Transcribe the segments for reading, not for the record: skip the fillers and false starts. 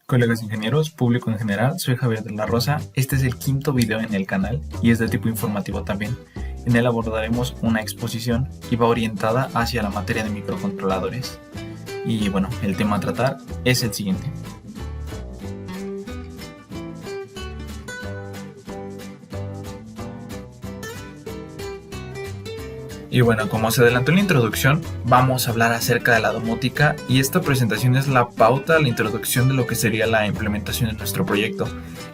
Colegas ingenieros, público en general, soy Javier de la Rosa. Este es el quinto video en el canal y es de tipo informativo también. En él abordaremos una exposición y va orientada hacia la materia de microcontroladores. Y bueno, el tema a tratar es el siguiente. Y bueno, como se adelantó en la introducción, vamos a hablar acerca de la domótica y esta presentación es la pauta, la introducción de lo que sería la implementación de nuestro proyecto,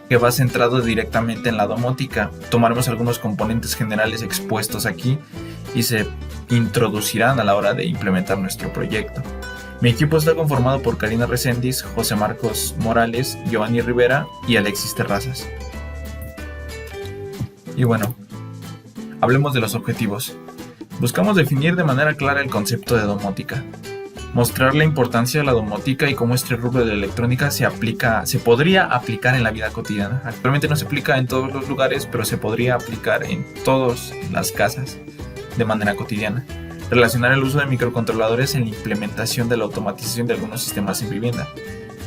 que va centrado directamente en la domótica. Tomaremos algunos componentes generales expuestos aquí y se introducirán a la hora de implementar nuestro proyecto. Mi equipo está conformado por Karina Reséndiz, José Marcos Morales, Giovanni Rivera y Alexis Terrazas. Y bueno, hablemos de los objetivos. Buscamos definir de manera clara el concepto de domótica, mostrar la importancia de la domótica y cómo este rubro de la electrónica se podría aplicar en la vida cotidiana. Actualmente no se aplica en todos los lugares, pero se podría aplicar en todas las casas de manera cotidiana. Relacionar el uso de microcontroladores en la implementación de la automatización de algunos sistemas en vivienda.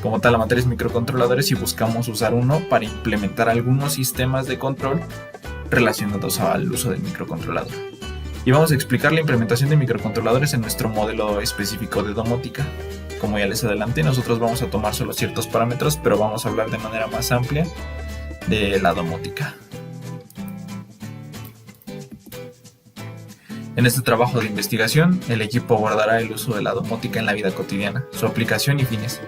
Como tal, la materia es microcontroladores y buscamos usar uno para implementar algunos sistemas de control relacionados al uso del microcontrolador. Y vamos a explicar la implementación de microcontroladores en nuestro modelo específico de domótica. Como ya les adelanté, nosotros vamos a tomar solo ciertos parámetros, pero vamos a hablar de manera más amplia de la domótica. En este trabajo de investigación, el equipo abordará el uso de la domótica en la vida cotidiana, su aplicación y fines.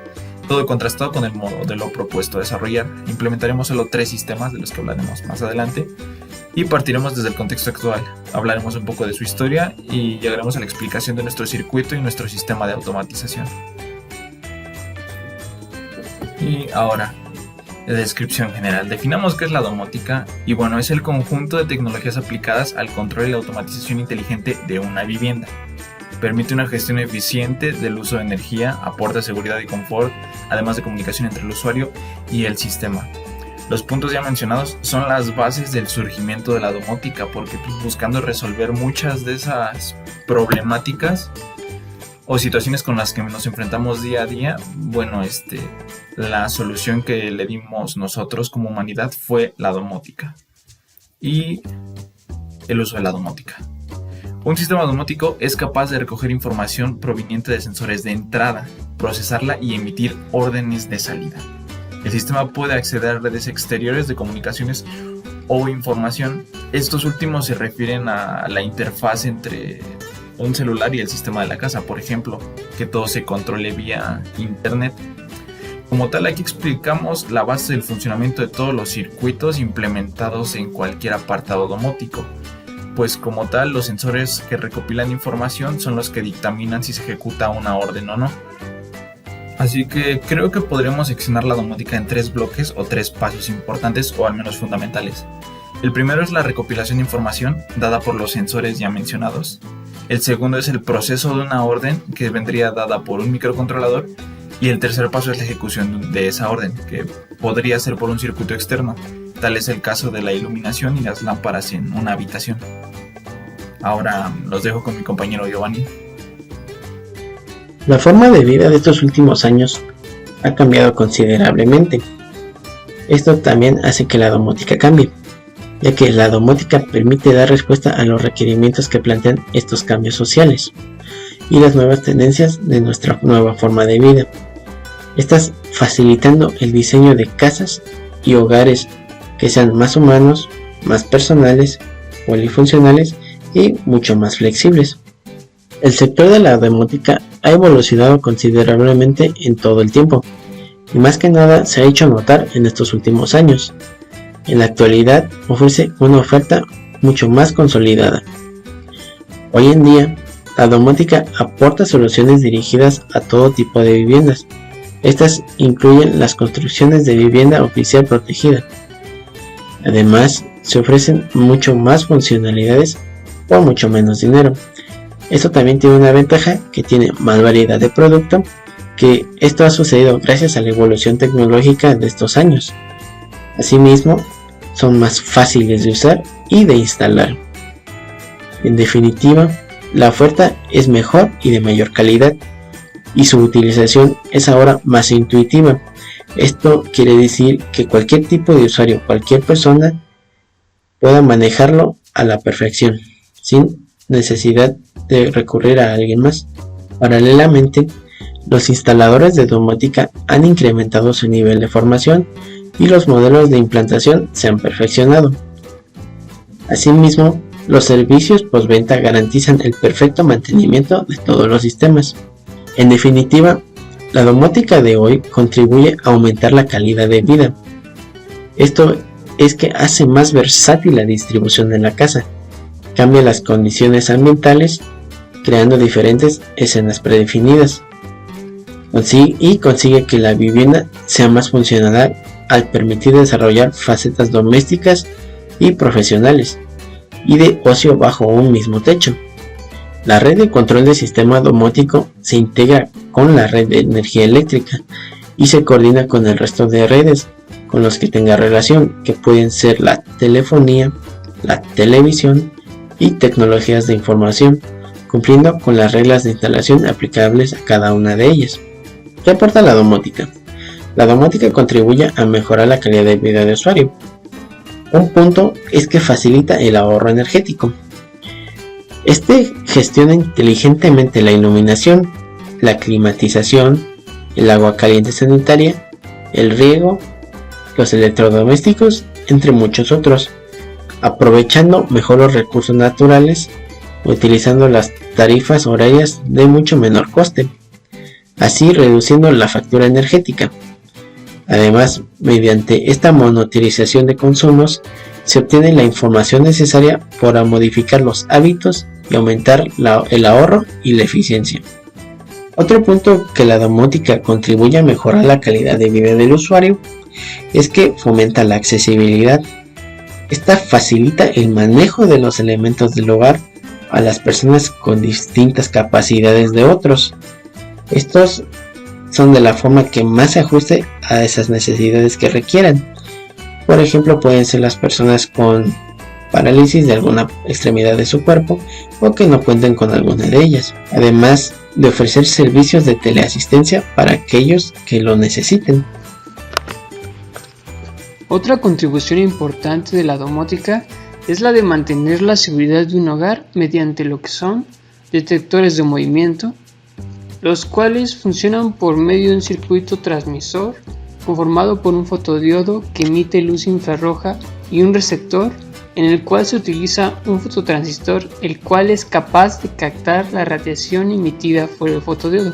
Todo contrastado con el modelo propuesto a desarrollar. Implementaremos solo 3 sistemas, de los que hablaremos más adelante, y partiremos desde el contexto actual. Hablaremos un poco de su historia y llegaremos a la explicación de nuestro circuito y nuestro sistema de automatización. Y ahora, de descripción general. Definamos qué es la domótica y bueno, es el conjunto de tecnologías aplicadas al control y la automatización inteligente de una vivienda. Permite una gestión eficiente del uso de energía, aporta seguridad y confort, además de comunicación entre el usuario y el sistema. Los puntos ya mencionados son las bases del surgimiento de la domótica, porque buscando resolver muchas de esas problemáticas o situaciones con las que nos enfrentamos día a día, bueno, la solución que le dimos nosotros como humanidad fue la domótica y el uso de la domótica. Un sistema domótico es capaz de recoger información proveniente de sensores de entrada, procesarla y emitir órdenes de salida. El sistema puede acceder a redes exteriores de comunicaciones o información. Estos últimos se refieren a la interfaz entre un celular y el sistema de la casa, por ejemplo, que todo se controle vía internet. Como tal, aquí explicamos la base del funcionamiento de todos los circuitos implementados en cualquier apartado domótico, pues como tal, los sensores que recopilan información son los que dictaminan si se ejecuta una orden o no. Así que creo que podremos seccionar la domótica en 3 bloques o 3 pasos importantes o al menos fundamentales. El primero es la recopilación de información dada por los sensores ya mencionados. El segundo es el proceso de una orden que vendría dada por un microcontrolador. Y el tercer paso es la ejecución de esa orden, que podría ser por un circuito externo. Tal es el caso de la iluminación y las lámparas en una habitación. Ahora los dejo con mi compañero Giovanni. La forma de vida de estos últimos años ha cambiado considerablemente. Esto también hace que la domótica cambie, ya que la domótica permite dar respuesta a los requerimientos que plantean estos cambios sociales y las nuevas tendencias de nuestra nueva forma de vida. Estás facilitando el diseño de casas y hogares que sean más humanos, más personales, polifuncionales y mucho más flexibles. El sector de la domótica ha evolucionado considerablemente en todo el tiempo y más que nada se ha hecho notar en estos últimos años. En la actualidad ofrece una oferta mucho más consolidada. Hoy en día, la domótica aporta soluciones dirigidas a todo tipo de viviendas. Estas incluyen las construcciones de vivienda oficial protegida. Además, se ofrecen mucho más funcionalidades por mucho menos dinero. Esto también tiene una ventaja, que tiene más variedad de producto, que esto ha sucedido gracias a la evolución tecnológica de estos años. Asimismo, son más fáciles de usar y de instalar. En definitiva, la oferta es mejor y de mayor calidad, y su utilización es ahora más intuitiva, Esto quiere decir que cualquier tipo de usuario, cualquier persona, pueda manejarlo a la perfección, sin necesidad de recurrir a alguien más. Paralelamente, los instaladores de domótica han incrementado su nivel de formación y los modelos de implantación se han perfeccionado. Asimismo, los servicios postventa garantizan el perfecto mantenimiento de todos los sistemas. En definitiva, la domótica de hoy contribuye a aumentar la calidad de vida. Esto es que hace más versátil la distribución en la casa, cambia las condiciones ambientales, creando diferentes escenas predefinidas, y consigue que la vivienda sea más funcional al permitir desarrollar facetas domésticas y profesionales, y de ocio bajo un mismo techo. La red de control del sistema domótico se integra con la red de energía eléctrica y se coordina con el resto de redes con los que tenga relación, que pueden ser la telefonía, la televisión y tecnologías de información, cumpliendo con las reglas de instalación aplicables a cada una de ellas. ¿Qué aporta la domótica? La domótica contribuye a mejorar la calidad de vida del usuario. Un punto es que facilita el ahorro energético. Este gestiona inteligentemente la iluminación, la climatización, el agua caliente sanitaria, el riego, los electrodomésticos, entre muchos otros, aprovechando mejor los recursos naturales, utilizando las tarifas horarias de mucho menor coste, así reduciendo la factura energética. Además, mediante esta monitorización de consumos, se obtiene la información necesaria para modificar los hábitos y aumentar el ahorro y la eficiencia. Otro punto que la domótica contribuye a mejorar la calidad de vida del usuario es que fomenta la accesibilidad. Esta facilita el manejo de los elementos del hogar a las personas con distintas capacidades de otros. Estos son de la forma que más se ajuste a esas necesidades que requieran. Por ejemplo, pueden ser las personas con parálisis de alguna extremidad de su cuerpo o que no cuenten con alguna de ellas, además de ofrecer servicios de teleasistencia para aquellos que lo necesiten. Otra contribución importante de la domótica es la de mantener la seguridad de un hogar mediante lo que son detectores de movimiento, los cuales funcionan por medio de un circuito transmisor conformado por un fotodiodo que emite luz infrarroja y un receptor en el cual se utiliza un fototransistor, el cual es capaz de captar la radiación emitida por el fotodiodo.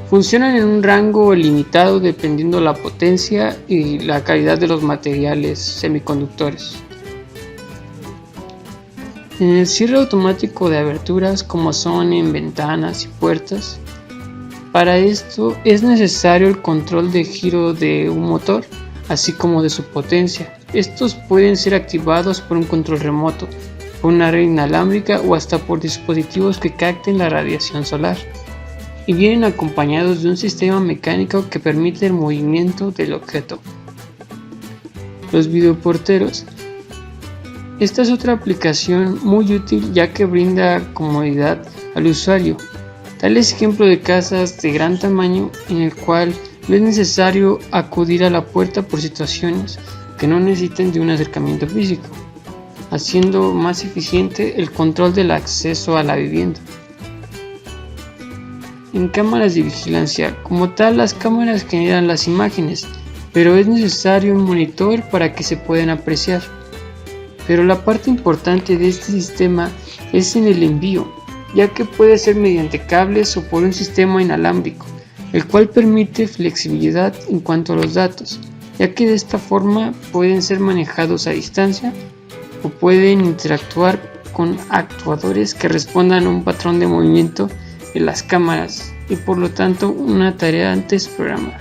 Funcionan en un rango limitado dependiendo la potencia y la calidad de los materiales semiconductores. En el cierre automático de aberturas, como son en ventanas y puertas, para esto es necesario el control de giro de un motor, así como de su potencia. Estos pueden ser activados por un control remoto, por una red inalámbrica o hasta por dispositivos que capten la radiación solar, y vienen acompañados de un sistema mecánico que permite el movimiento del objeto. Los videoporteros. Esta es otra aplicación muy útil ya que brinda comodidad al usuario. Tal es ejemplo de casas de gran tamaño en el cual no es necesario acudir a la puerta por situaciones que no necesiten de un acercamiento físico, haciendo más eficiente el control del acceso a la vivienda. En cámaras de vigilancia, como tal, las cámaras generan las imágenes, pero es necesario un monitor para que se puedan apreciar. Pero la parte importante de este sistema es en el envío, ya que puede ser mediante cables o por un sistema inalámbrico, el cual permite flexibilidad en cuanto a los datos, ya que de esta forma pueden ser manejados a distancia o pueden interactuar con actuadores que respondan a un patrón de movimiento de las cámaras y por lo tanto una tarea antes programada.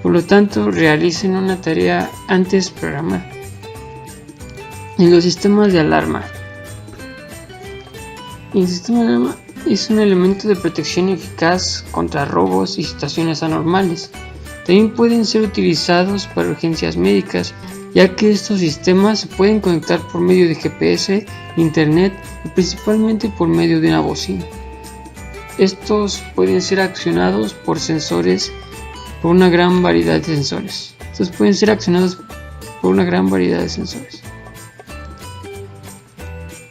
Realicen una tarea antes programada. En los sistemas de alarma. El sistema de alarma es un elemento de protección eficaz contra robos y situaciones anormales. También pueden ser utilizados para urgencias médicas, ya que estos sistemas se pueden conectar por medio de GPS, internet y principalmente por medio de una bocina. Estos pueden ser accionados por sensores por una gran variedad de sensores. Estos pueden ser accionados por una gran variedad de sensores.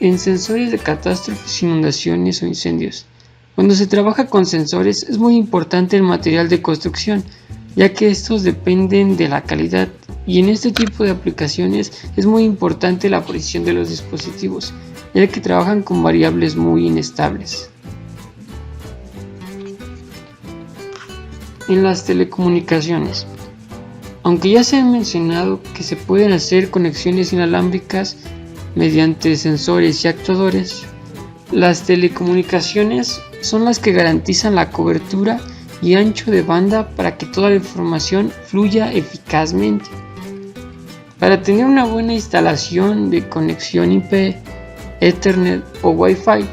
En sensores de catástrofes, inundaciones o incendios. Cuando se trabaja con sensores es muy importante el material de construcción, ya que estos dependen de la calidad, y en este tipo de aplicaciones es muy importante la precisión de los dispositivos, ya que trabajan con variables muy inestables. En las telecomunicaciones. Aunque ya se ha mencionado que se pueden hacer conexiones inalámbricas mediante sensores y actuadores, las telecomunicaciones son las que garantizan la cobertura y ancho de banda para que toda la información fluya eficazmente. Para tener una buena instalación de conexión IP, Ethernet o Wi-Fi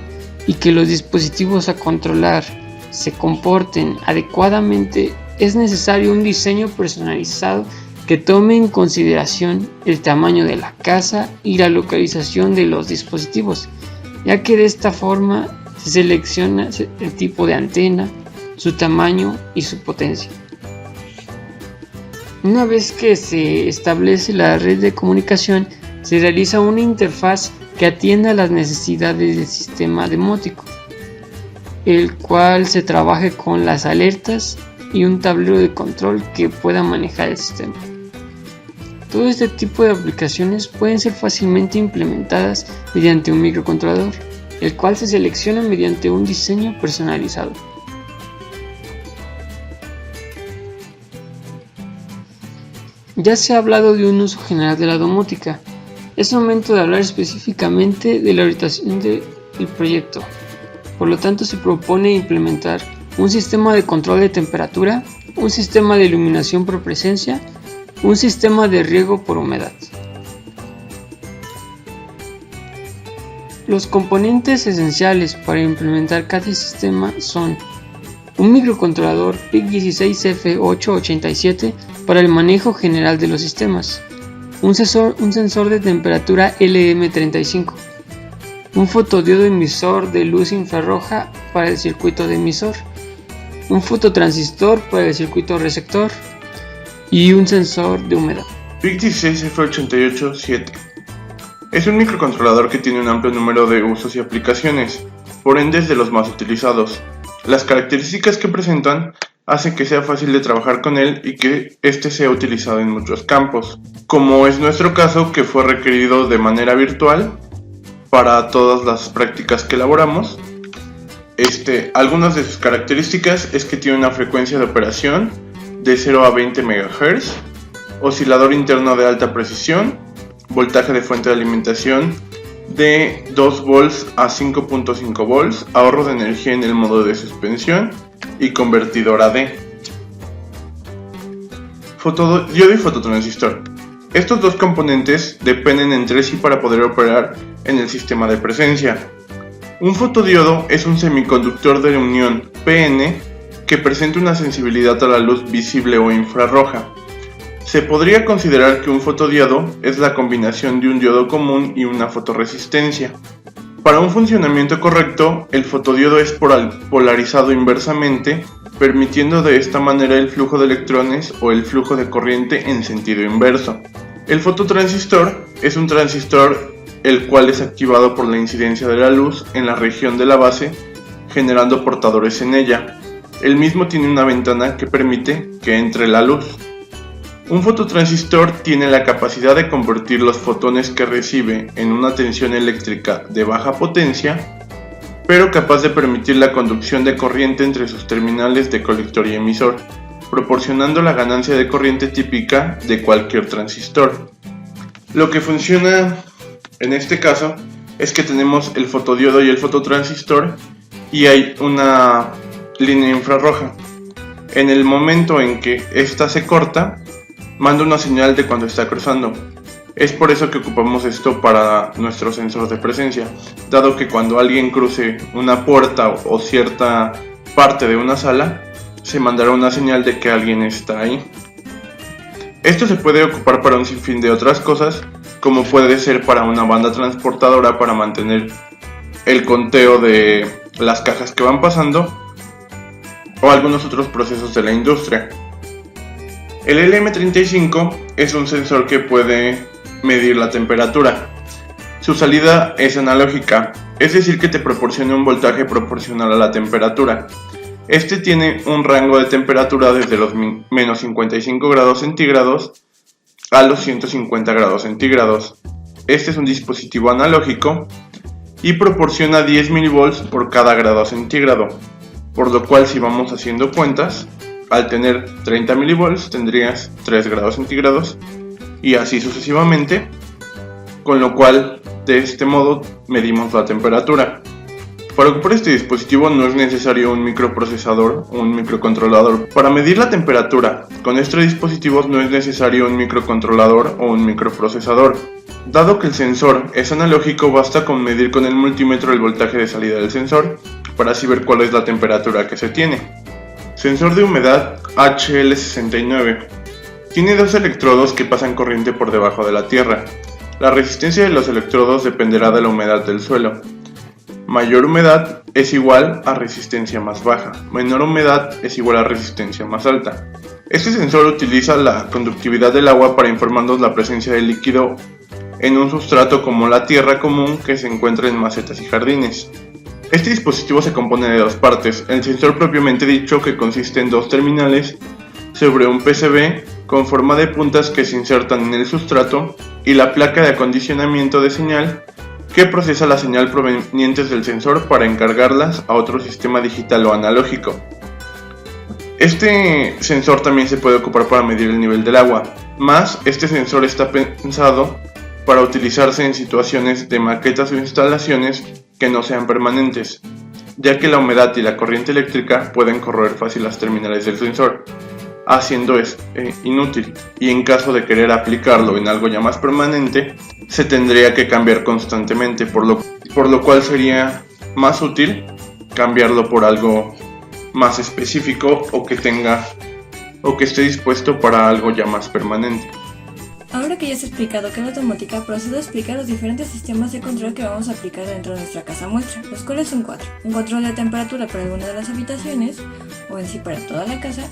y que los dispositivos a controlar se comporten adecuadamente, es necesario un diseño personalizado que tome en consideración el tamaño de la casa y la localización de los dispositivos, ya que de esta forma se selecciona el tipo de antena, su tamaño y su potencia. Una vez que se establece la red de comunicación, se realiza una interfaz que atienda las necesidades del sistema domótico, el cual se trabaje con las alertas y un tablero de control que pueda manejar el sistema. Todo este tipo de aplicaciones pueden ser fácilmente implementadas mediante un microcontrolador, el cual se selecciona mediante un diseño personalizado. Ya se ha hablado de un uso general de la domótica. Es momento de hablar específicamente de la orientación del proyecto. Por lo tanto, se propone implementar un sistema de control de temperatura, un sistema de iluminación por presencia, un sistema de riego por humedad. Los componentes esenciales para implementar cada sistema son un microcontrolador PIC16F887 para el manejo general de los sistemas, un sensor de temperatura LM35, un fotodiodo emisor de luz infrarroja para el circuito de emisor, un fototransistor para el circuito receptor y un sensor de humedad. PIC16F887 es un microcontrolador que tiene un amplio número de usos y aplicaciones, por ende es de los más utilizados. Las características que presentan hacen que sea fácil de trabajar con él y que este sea utilizado en muchos campos, como es nuestro caso, que fue requerido de manera virtual para todas las prácticas que elaboramos. Algunas de sus características es que tiene una frecuencia de operación de 0 a 20 MHz, oscilador interno de alta precisión, voltaje de fuente de alimentación de 2 volts a 5.5 volts, ahorro de energía en el modo de suspensión y convertidor AD. Fotodiodo y fototransistor. Estos dos componentes dependen entre sí para poder operar en el sistema de presencia. Un fotodiodo es un semiconductor de unión PN que presenta una sensibilidad a la luz visible o infrarroja. Se podría considerar que un fotodiodo es la combinación de un diodo común y una fotoresistencia. Para un funcionamiento correcto, el fotodiodo es polarizado inversamente, permitiendo de esta manera el flujo de electrones o el flujo de corriente en sentido inverso. El fototransistor es un transistor el cual es activado por la incidencia de la luz en la región de la base, generando portadores en ella. El mismo tiene una ventana que permite que entre la luz. Un fototransistor tiene la capacidad de convertir los fotones que recibe en una tensión eléctrica de baja potencia, pero capaz de permitir la conducción de corriente entre sus terminales de colector y emisor, proporcionando la ganancia de corriente típica de cualquier transistor. Lo que funciona en este caso es que tenemos el fotodiodo y el fototransistor y hay una línea infrarroja. En el momento en que esta se corta, manda una señal de cuando está cruzando. Es por eso que ocupamos esto para nuestro sensor de presencia, dado que cuando alguien cruce una puerta o cierta parte de una sala, se mandará una señal de que alguien está ahí. Esto se puede ocupar para un sinfín de otras cosas, como puede ser para una banda transportadora para mantener el conteo de las cajas que van pasando, o algunos otros procesos de la industria. El LM35 es un sensor que puede medir la temperatura. Su salida es analógica, es decir que te proporciona un voltaje proporcional a la temperatura. Este tiene un rango de temperatura desde los menos 55 grados centígrados a los 150 grados centígrados. Este es un dispositivo analógico y proporciona 10 milivolts por cada grado centígrado, por lo cual si vamos haciendo cuentas, al tener 30 milivolts tendrías 3 grados centígrados y así sucesivamente, con lo cual de este modo medimos la temperatura. Para ocupar este dispositivo no es necesario un microprocesador o un microcontrolador. Para medir la temperatura con estos dispositivos no es necesario un microcontrolador o un microprocesador. Dado que el sensor es analógico, basta con medir con el multímetro el voltaje de salida del sensor para así ver cuál es la temperatura que se tiene. Sensor de humedad HL69. Tiene dos electrodos que pasan corriente por debajo de la tierra. La resistencia de los electrodos dependerá de la humedad del suelo. Mayor humedad es igual a resistencia más baja, menor humedad es igual a resistencia más alta. Este sensor utiliza la conductividad del agua para informarnos la presencia de líquido en un sustrato como la tierra común que se encuentra en macetas y jardines. Este dispositivo se compone de dos partes, el sensor propiamente dicho que consiste en dos terminales sobre un PCB con forma de puntas que se insertan en el sustrato y la placa de acondicionamiento de señal que procesa la señal provenientes del sensor para encargarlas a otro sistema digital o analógico. Este sensor también se puede ocupar para medir el nivel del agua, más este sensor está pensado para utilizarse en situaciones de maquetas o instalaciones que no sean permanentes, ya que la humedad y la corriente eléctrica pueden corroer fácil las terminales del sensor, haciendo inútil, y en caso de querer aplicarlo en algo ya más permanente, se tendría que cambiar constantemente, por lo cual sería más útil cambiarlo por algo más específico o que esté dispuesto para algo ya más permanente. Ahora que ya has explicado qué es la domótica, procedo a explicar los diferentes sistemas de control que vamos a aplicar dentro de nuestra casa muestra, los cuales son 4. Un control de temperatura para alguna de las habitaciones, o en sí para toda la casa,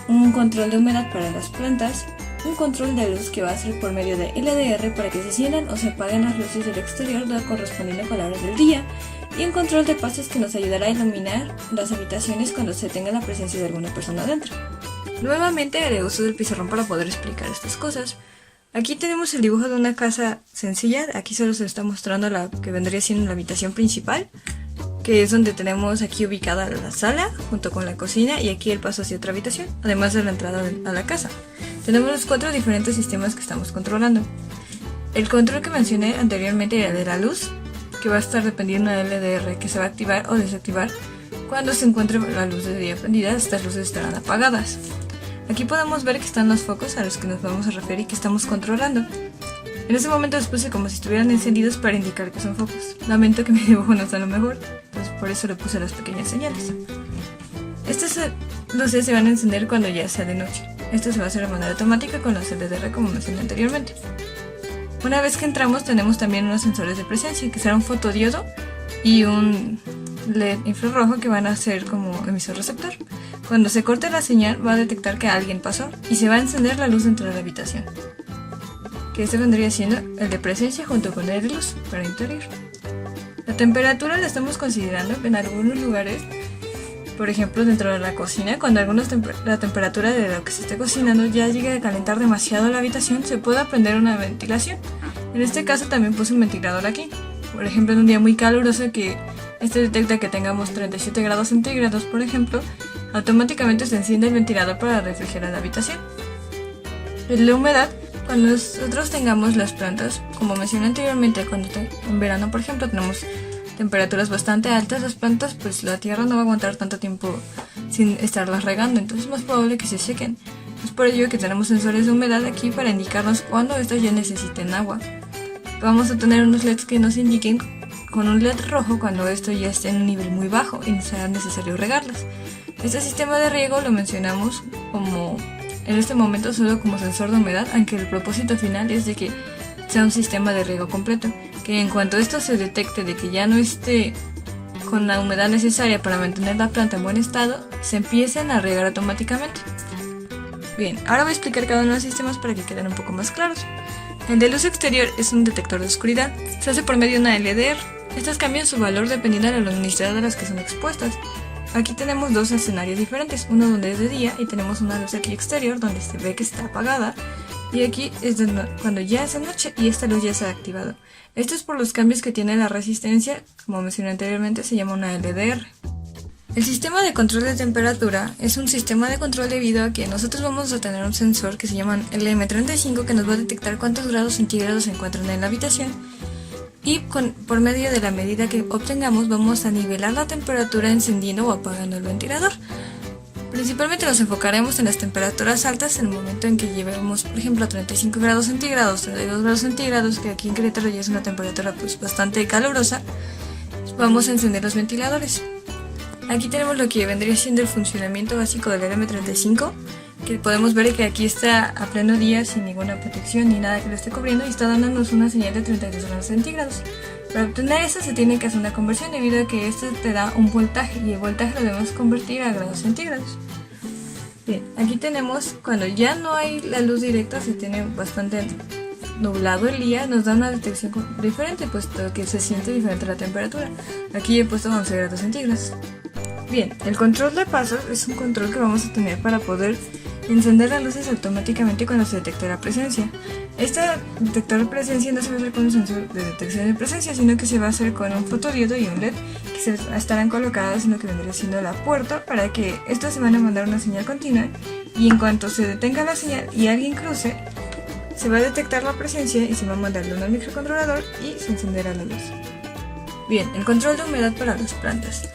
un control de humedad para las plantas, un control de luz que va a ser por medio de LDR para que se enciendan o se apaguen las luces del exterior correspondiendo con la hora del día, y un control de pasos que nos ayudará a iluminar las habitaciones cuando se tenga la presencia de alguna persona dentro. Nuevamente haré uso del pizarrón para poder explicar estas cosas. Aquí tenemos el dibujo de una casa sencilla, aquí solo se está mostrando la que vendría siendo la habitación principal, que es donde tenemos aquí ubicada la sala junto con la cocina y aquí el paso hacia otra habitación, además de la entrada a la casa. Tenemos los 4 diferentes sistemas que estamos controlando. El control que mencioné anteriormente era de la luz, que va a estar dependiendo del LDR que se va a activar o desactivar. Cuando se encuentre la luz de día prendida, estas luces estarán apagadas. Aquí podemos ver que están los focos a los que nos vamos a referir y que estamos controlando. En este momento los puse como si estuvieran encendidos para indicar que son focos. Lamento que mi dibujo no sea lo mejor, pues por eso le puse las pequeñas señales. Estas luces se van a encender cuando ya sea de noche. Esto se va a hacer de manera automática con los LDR como mencioné anteriormente. Una vez que entramos tenemos también unos sensores de presencia, que será un fotodiodo y un LED infrarrojo que van a ser como emisor receptor. Cuando se corte la señal va a detectar que alguien pasó y se va a encender la luz dentro de la habitación, que este vendría siendo el de presencia junto con el de luz para interior. La temperatura la estamos considerando en algunos lugares, por ejemplo dentro de la cocina, cuando la temperatura de lo que se esté cocinando ya llegue a calentar demasiado la habitación, se puede prender una ventilación. En este caso también puse un ventilador aquí, por ejemplo en un día muy caluroso que este detecta que tengamos 37 grados centígrados por ejemplo, automáticamente se enciende el ventilador para refrigerar la habitación. La humedad, cuando nosotros tengamos las plantas, como mencioné anteriormente, cuando en verano por ejemplo tenemos temperaturas bastante altas, las plantas, pues la tierra no va a aguantar tanto tiempo sin estarlas regando, entonces es más probable que se sequen. Es por ello que tenemos sensores de humedad aquí para indicarnos cuando estas ya necesiten agua. Vamos a tener unos LEDs que nos indiquen con un LED rojo cuando esto ya esté en un nivel muy bajo y no será necesario regarlas. Este sistema de riego lo mencionamos como en este momento solo como sensor de humedad, aunque el propósito final es de que sea un sistema de riego completo, que en cuanto esto se detecte de que ya no esté con la humedad necesaria para mantener la planta en buen estado, se empiecen a regar automáticamente. Bien, ahora voy a explicar cada uno de los sistemas para que queden un poco más claros. El de luz exterior es un detector de oscuridad. Se hace por medio de una LDR. Estas cambian su valor dependiendo de la luminosidad a las que son expuestas. Aquí tenemos dos escenarios diferentes, uno donde es de día y tenemos una luz aquí exterior donde se ve que está apagada, y aquí es cuando ya es de noche y esta luz ya se ha activado. Esto es por los cambios que tiene la resistencia, como mencioné anteriormente, se llama una LDR. El sistema de control de temperatura es un sistema de control debido a que nosotros vamos a tener un sensor que se llama LM35 que nos va a detectar cuántos grados centígrados se encuentran en la habitación. Y por medio de la medida que obtengamos vamos a nivelar la temperatura encendiendo o apagando el ventilador. Principalmente nos enfocaremos en las temperaturas altas en el momento en que llevemos, por ejemplo, a 35 grados centígrados, 32 grados centígrados, que aquí en Querétaro ya es una temperatura pues bastante calurosa. Vamos a encender los ventiladores. Aquí tenemos lo que vendría siendo el funcionamiento básico del LM35, que podemos ver que aquí está a pleno día sin ninguna protección ni nada que lo esté cubriendo y está dándonos una señal de 32 grados centígrados. Para obtener esto se tiene que hacer una conversión debido a que esto te da un voltaje y el voltaje lo debemos convertir a grados centígrados. Bien, aquí tenemos cuando ya no hay la luz directa, se tiene bastante nublado el día, nos da una detección diferente puesto que se siente diferente la temperatura. Aquí he puesto 11 grados centígrados. Bien, el control de pasos es un control que vamos a tener para poder encender las luces automáticamente cuando se detecte la presencia. Este detector de presencia no se va a hacer con un sensor de detección de presencia, sino que se va a hacer con un fotodiodo y un LED que se estarán colocados en lo que vendría siendo la puerta para que estos se van a mandar una señal continua y en cuanto se detenga la señal y alguien cruce, se va a detectar la presencia y se va a mandar al microcontrolador y se encenderá la luz. Bien, el control de humedad para las plantas.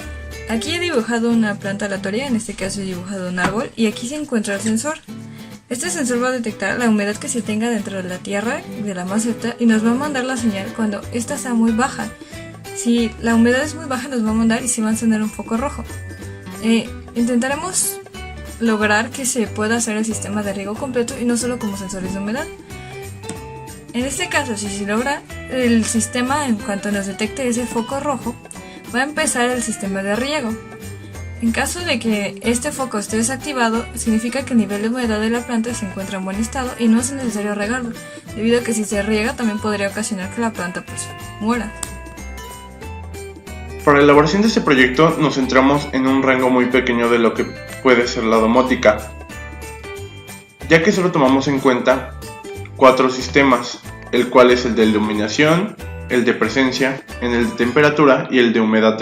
Aquí he dibujado una planta aleatoria, en este caso he dibujado un árbol, y aquí se encuentra el sensor. Este sensor va a detectar la humedad que se tenga dentro de la tierra, de la maceta, y nos va a mandar la señal cuando esta está muy baja. Si la humedad es muy baja nos va a mandar y se va a encender un foco rojo. Intentaremos lograr que se pueda hacer el sistema de riego completo y no solo como sensores de humedad. En este caso, si se logra el sistema, en cuanto nos detecte ese foco rojo, va a empezar el sistema de riego. En caso de que este foco esté desactivado, significa que el nivel de humedad de la planta se encuentra en buen estado y no es necesario regarlo, debido a que si se riega también podría ocasionar que la planta pues muera. Para la elaboración de este proyecto nos centramos en un rango muy pequeño de lo que puede ser la domótica, ya que solo tomamos en cuenta 4 sistemas, el cual es el de iluminación, el de presencia, el de temperatura y el de humedad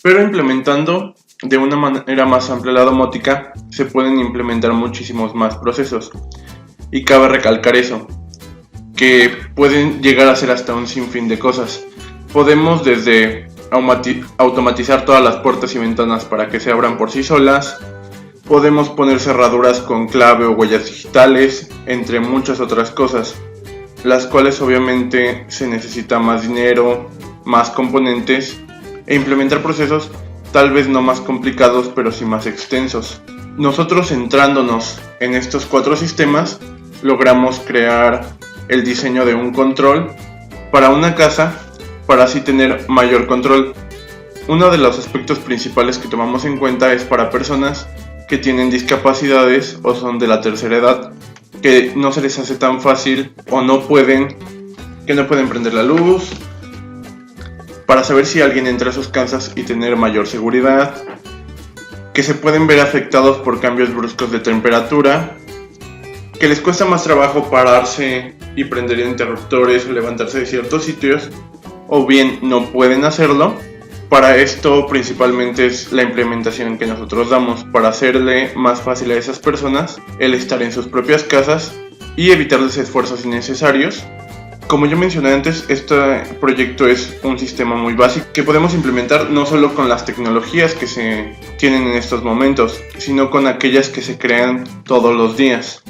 Pero implementando de una manera más amplia la domótica, se pueden implementar muchísimos más procesos. Y cabe recalcar eso, que pueden llegar a ser hasta un sinfín de cosas. Podemos desde automatizar todas las puertas y ventanas para que se abran por sí solas, podemos poner cerraduras con clave o huellas digitales, entre muchas otras cosas, las cuales obviamente se necesita más dinero, más componentes e implementar procesos tal vez no más complicados pero sí más extensos. Nosotros centrándonos en estos 4 sistemas logramos crear el diseño de un control para una casa para así tener mayor control. Uno de los aspectos principales que tomamos en cuenta es para personas que tienen discapacidades o son de la tercera edad, que no se les hace tan fácil o no pueden prender la luz, para saber si alguien entra a sus casas y tener mayor seguridad, que se pueden ver afectados por cambios bruscos de temperatura, que les cuesta más trabajo pararse y prender interruptores o levantarse de ciertos sitios, o bien no pueden hacerlo. Para esto principalmente es la implementación que nosotros damos para hacerle más fácil a esas personas el estar en sus propias casas y evitarles esfuerzos innecesarios. Como yo mencioné antes, este proyecto es un sistema muy básico que podemos implementar no solo con las tecnologías que se tienen en estos momentos, sino con aquellas que se crean todos los días.